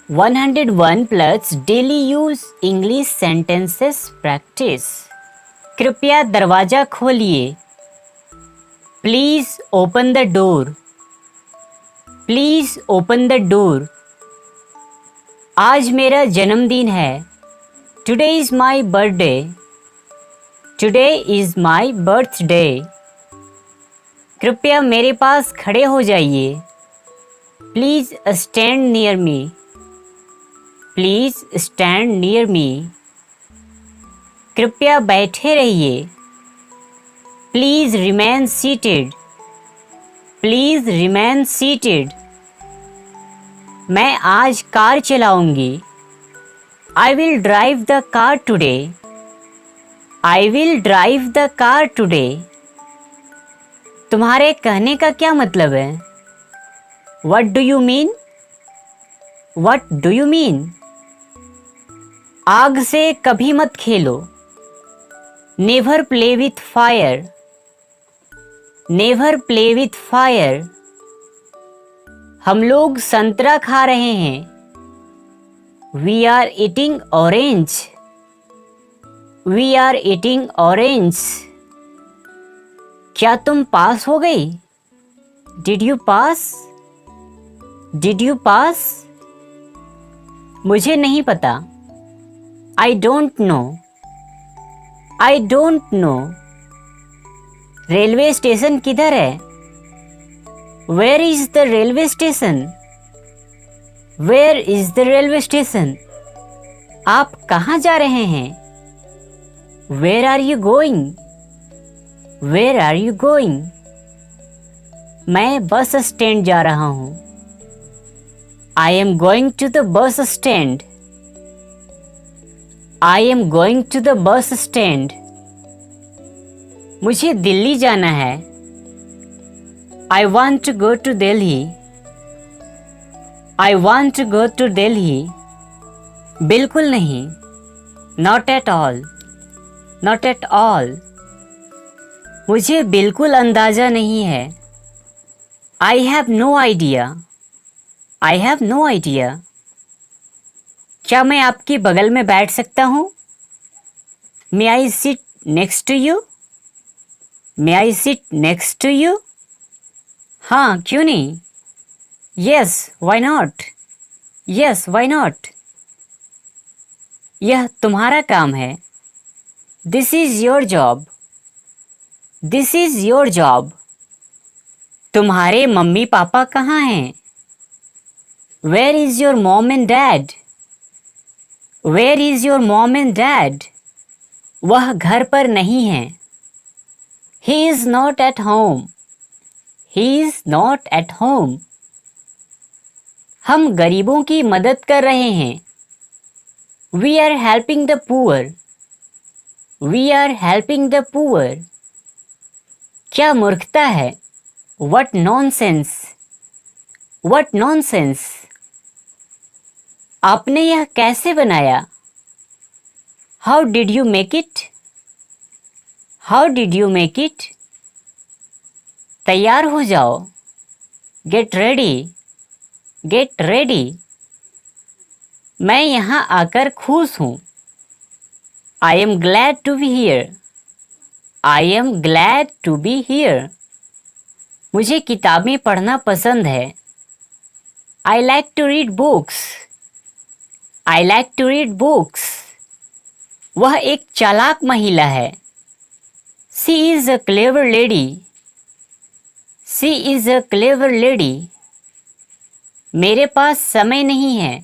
101 plus daily use English sentences practice। कृपया दरवाजा खोलिए। Please open the door। Please open the door। आज मेरा जन्मदिन है। Today is my birthday। Today is my birthday। कृपया मेरे पास खड़े हो जाइए। Please stand near me। Please stand near me। कृपया बैठे रहिए। Please remain seated। Please remain seated। मैं आज car चलाऊंगी। I will drive the car today। I will drive the car today। तुम्हारे कहने का क्या मतलब है? What do you mean? What do you mean? आग से कभी मत खेलो। Never play with fire। Never play with fire। हम लोग संतरा खा रहे हैं। We are eating orange। We are eating orange। क्या तुम पास हो गई? Did you pass? Did you pass? मुझे नहीं पता। I don't know। I don't know। Railway station किधर है? Where is the railway station? Where is the railway station? आप कहाँ जा रहे हैं? Where are you going? Where are you going? मैं बस स्टैंड जा रहा हूँ। I am going to the bus stand। I am going to the bus stand। मुझे दिल्ली जाना है। I want to go to Delhi। I want to go to Delhi। बिल्कुल नहीं। Not at all। Not at all। मुझे बिल्कुल अंदाजा नहीं है। I have no idea। I have no idea। क्या मैं आपके बगल में बैठ सकता हूँ? May I sit next to you? May I sit next to you? हाँ, क्यों नहीं? Yes, why not? Yes, why not? यह तुम्हारा काम है। This is your job। This is your job। तुम्हारे मम्मी पापा कहाँ हैं? Where is your mom and dad? Where is your mom and dad? वह घर पर नहीं है। He is not at home। He is not at home। हम गरीबों की मदद कर रहे हैं। We are helping the poor। We are helping the poor। क्या मूर्खता है? What nonsense। What nonsense। आपने यह कैसे बनाया? How did you make it? How did you make it? तैयार हो जाओ। Get ready। Get ready। मैं यहाँ आकर खुश हूँ। I am glad to be here। I am glad to be here। मुझे किताबें पढ़ना पसंद है। I like to read books। I like to read books। वह एक चालाक महिला है। She is a clever lady। She is a clever lady। मेरे पास समय नहीं है।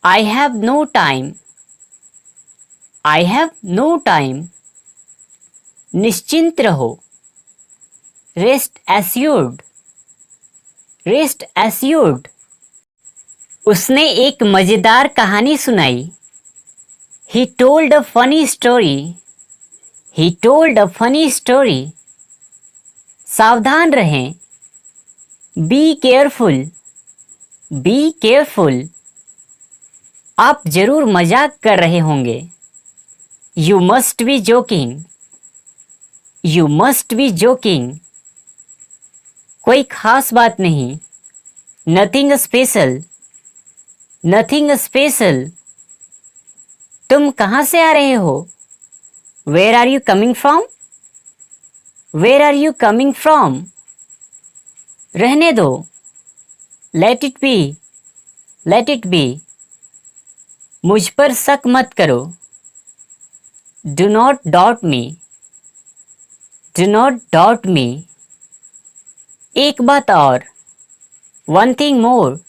I have no time। I have no time। निश्चिंत रहो। Rest assured। Rest assured। उसने एक मजेदार कहानी सुनाई। He told a funny story। He told a funny story। सावधान रहें। Be careful। Be careful। आप जरूर मजाक कर रहे होंगे। You must be joking। You must be joking। कोई खास बात नहीं। Nothing special। Nothing special. तुम कहाँ से आ रहे हो? Where are you coming from? Where are you coming from? रहने दो। Let it be. Let it be. मुझ पर शक मत करो। Do not doubt me. Do not doubt me. एक बात और। One thing more.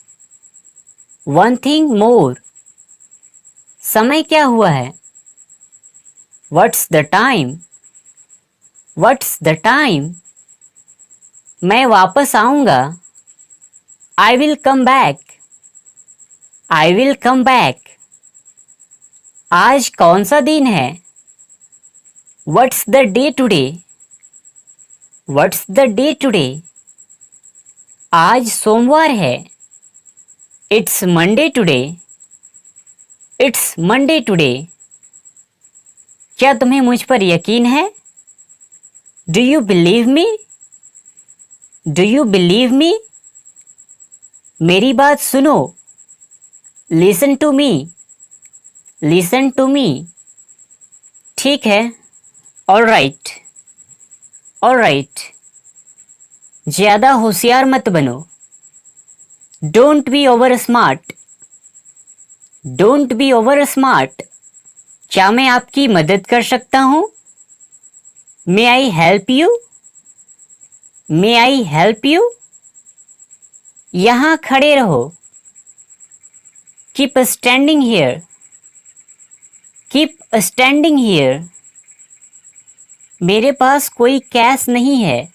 One thing more. समय क्या हुआ है? What's the time? What's the time? मैं वापस आऊंगा। I will come back. I will come back. आज कौन सा दिन है? What's the day today? What's the day today? आज सोमवार है। It's Monday today. It's Monday today. क्या तुम्हें मुझ पर यकीन है? Do you believe me? Do you believe me? मेरी बात सुनो। Listen to me. Listen to me. ठीक है। All right. All right. ज्यादा होशियार मत बनो। Don't be over smart. Don't be over smart. क्या मैं आपकी मदद कर सकता हूं? May I help you? May I help you? यहां खड़े रहो। Keep standing here. Keep standing here. मेरे पास कोई कैश नहीं है।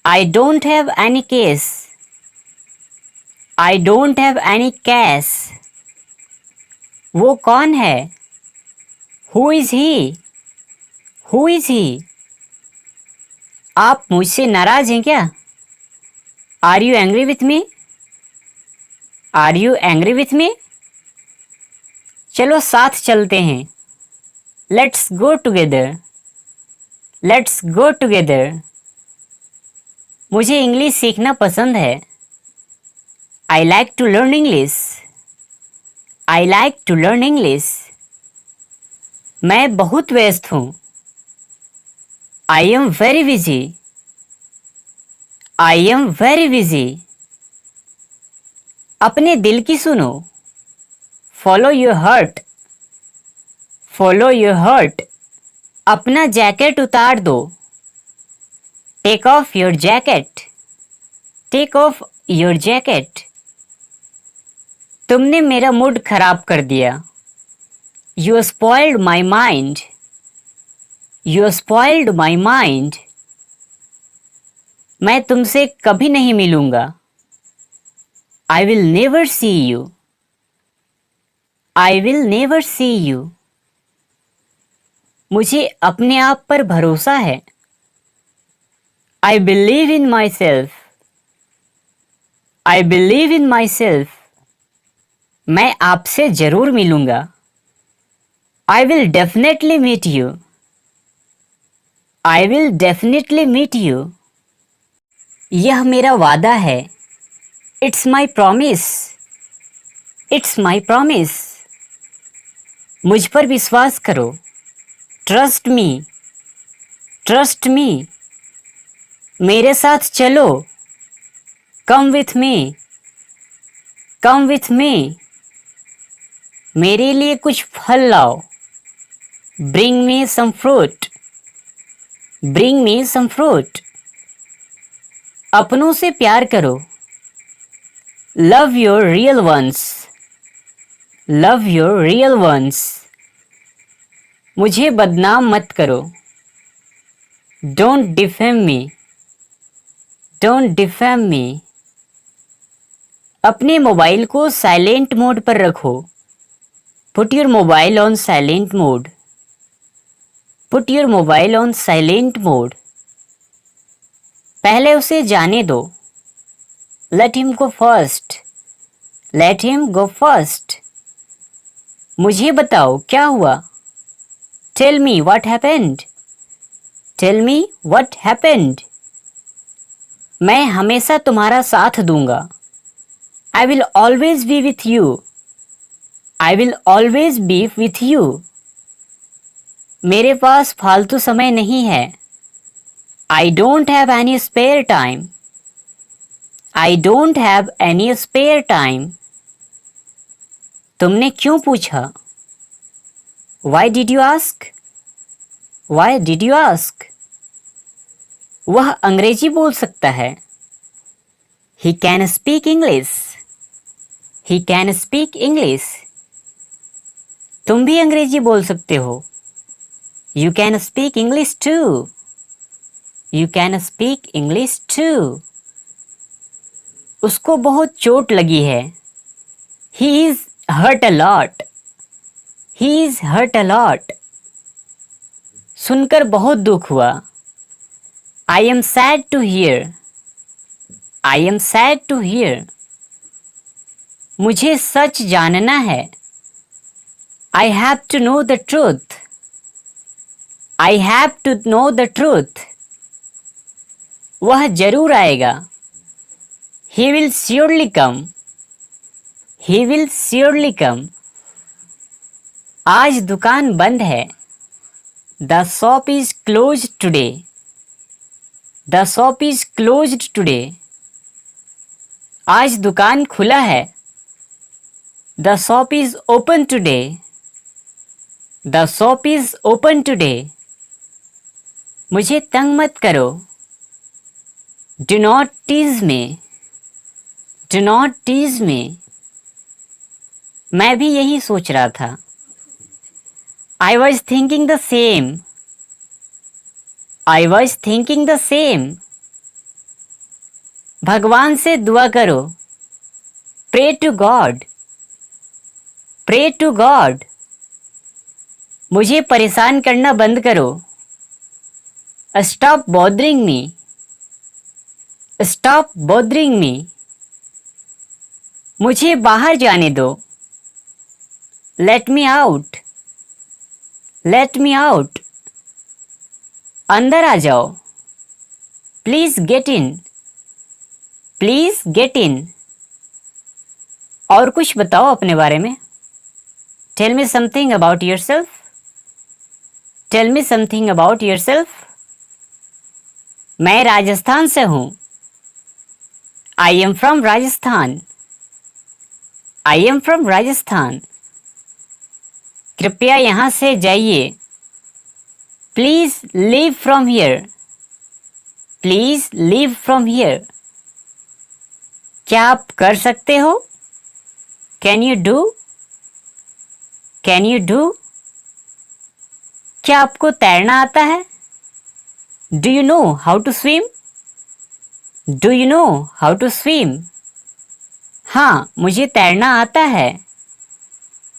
I don't have any cash. I don't have any cash. वो कौन है? Who is he? Who is he? आप मुझसे नाराज हैं क्या? Are you angry with me? Are you angry with me? चलो साथ चलते हैं। Let's go together. Let's go together. मुझे इंग्लिश सीखना पसंद है। I like to learn English. I like to learn English. मैं बहुत व्यस्त हूँ। I am very busy. I am very busy. अपने दिल की सुनो। Follow your heart. Follow your heart. अपना जैकेट उतार दो। Take off your jacket. Take off your jacket. तुमने मेरा मूड खराब कर दिया। You spoiled my mind. You spoiled my mind. मैं तुमसे कभी नहीं मिलूंगा। I will never see you. I will never see you. मुझे अपने आप पर भरोसा है। I believe in myself. I believe in myself. मैं आपसे जरूर मिलूंगा। I will definitely meet you. I will definitely meet you. यह मेरा वादा है। It's my promise. It's my promise. मुझ पर विश्वास करो। Trust me. Trust me. मेरे साथ चलो। Come with me. Come with me. मेरे लिए कुछ फल लाओ। Bring me some fruit. Bring me some fruit. अपनों से प्यार करो। Love your real ones. Love your real ones. मुझे बदनाम मत करो। Don't defame me. Don't defame me. अपने मोबाइल को साइलेंट मोड पर रखो। Put your mobile on silent mode. Put your mobile on silent mode. पहले उसे जाने दो। Let him go first. Let him go first. मुझे बताओ क्या हुआ? Tell me what happened. Tell me what happened. मैं हमेशा तुम्हारा साथ दूंगा। I will always be with you. I will always be with you. मेरे पास फालतू समय नहीं है. I don't have any spare time. I don't have any spare time. तुमने क्यों पूछा? Why did you ask? Why did you ask? वह अंग्रेजी बोल सकता है. He can speak English. He can speak English. तुम भी अंग्रेजी बोल सकते हो. You can speak English too. You can speak English too. उसको बहुत चोट लगी है. He is hurt a lot. He is hurt a lot. सुनकर बहुत दुख हुआ. I am sad to hear. I am sad to hear. मुझे सच जानना है. I have to know the truth. I have to know the truth. वह जरूर आएगा. He will surely come. He will surely come. आज दुकान बंद है. The shop is closed today. The shop is closed today. आज दुकान खुला है. The shop is open today. The shop is open today. मुझे तंग मत करो. Do not tease me. Do not tease me. मैं भी यही सोच रहा था. I was thinking the same. I was thinking the same. भगवान से दुआ करो. Pray to God. Pray to God. मुझे परेशान करना बंद करो. Stop bothering me. Stop bothering me. मुझे बाहर जाने दो. Let me out. Let me out. अंदर आ जाओ. Please get in. Please get in. और कुछ बताओ अपने बारे में. Tell me something about yourself. Tell me something about yourself. मैं राजस्थान से हूँ. I am from Rajasthan. I am from Rajasthan. कृपया यहाँ से जाइए. Please leave from here. Please leave from here. क्या आप कर सकते हो? Can you do? Can you do? क्या आपको तैरना आता है? Do you know how to swim? Do you know how to swim? हाँ, मुझे तैरना आता है.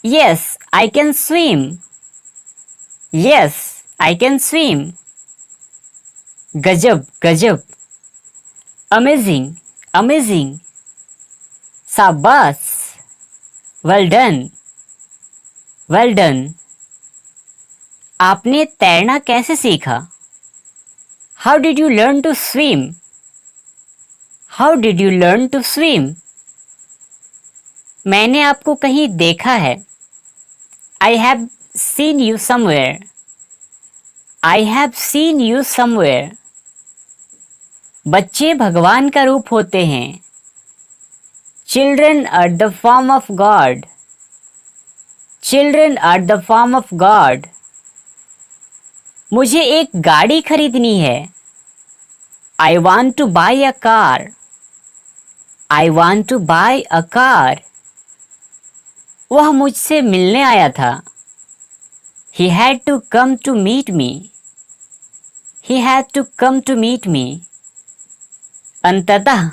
Yes, I can swim. Yes, I can swim. गजब गजब. Amazing, amazing. शाबाश. Well done. Well done. आपने तैरना कैसे सीखा? How did you learn to swim? How did you learn to swim? मैंने आपको कहीं देखा है. I have seen you somewhere. I have seen you somewhere. बच्चे भगवान का रूप होते हैं. Children are the form of God. Children are the form of God. मुझे एक गाड़ी खरीदनी है. I want to buy a car. I want to buy a car. वह मुझसे मिलने आया था. He had to come to meet me. He had to come to meet me. अंततः,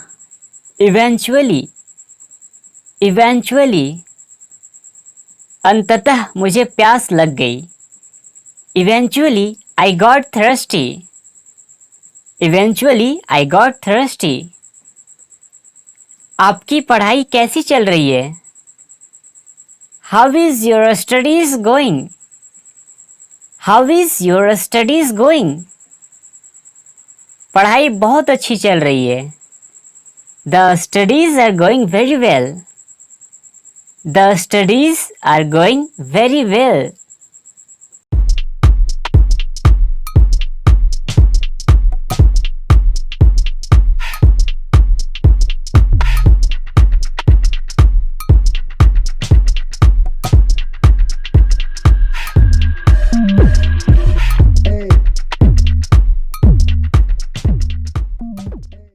eventually, eventually. अंततः मुझे प्यास लग गई. Eventually, I got thirsty. Eventually, I got thirsty. आपकी पढ़ाई कैसी चल रही है? How is your studies going? How is your studies going? पढ़ाई बहुत अच्छी चल रही है. The studies are going very well. The studies are going very well.